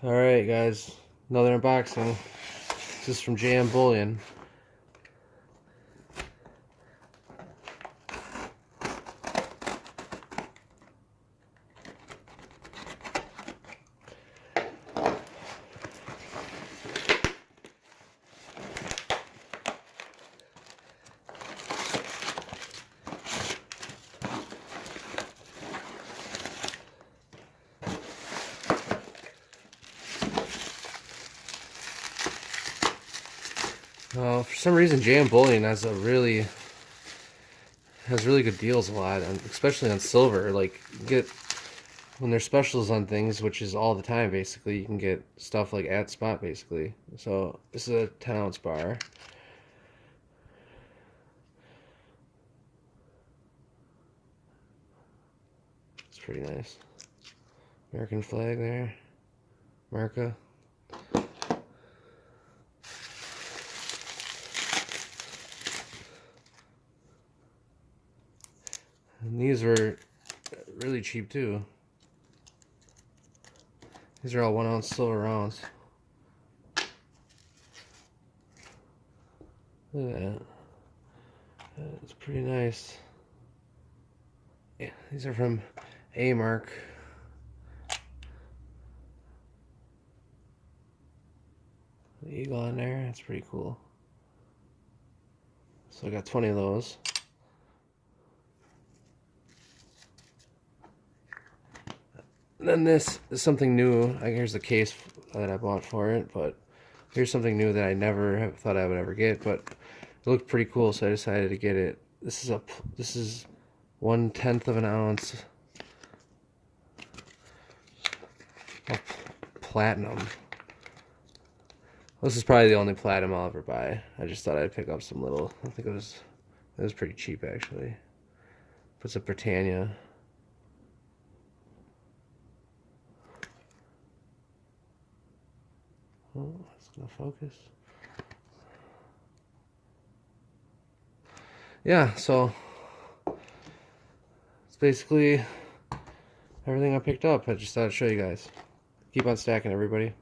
Alright guys, another unboxing. This is from Bullion. For some reason, Bullion has really good deals a lot, especially on silver. Like, you get when there's specials on things, which is all the time basically, you can get stuff like at spot basically. So this is a 10-ounce bar. It's pretty nice. American flag there, America. And these were really cheap too. These are all 1-ounce silver rounds. Look at that. It's pretty nice. Yeah, these are from A-Mark. The eagle on there, that's pretty cool. So I got 20 of those. And then this is something new. Here's the case that I bought for it, but here's something new that I never thought I would ever get, but it looked pretty cool, so I decided to get it. This is 1/10 of an ounce of platinum. This is probably the only platinum I'll ever buy. I just thought I'd pick up some little. I think it was pretty cheap actually. Puts a Britannia. Oh, it's gonna focus. Yeah, so it's basically everything I picked up. I just thought I'd show you guys. Keep on stacking, everybody.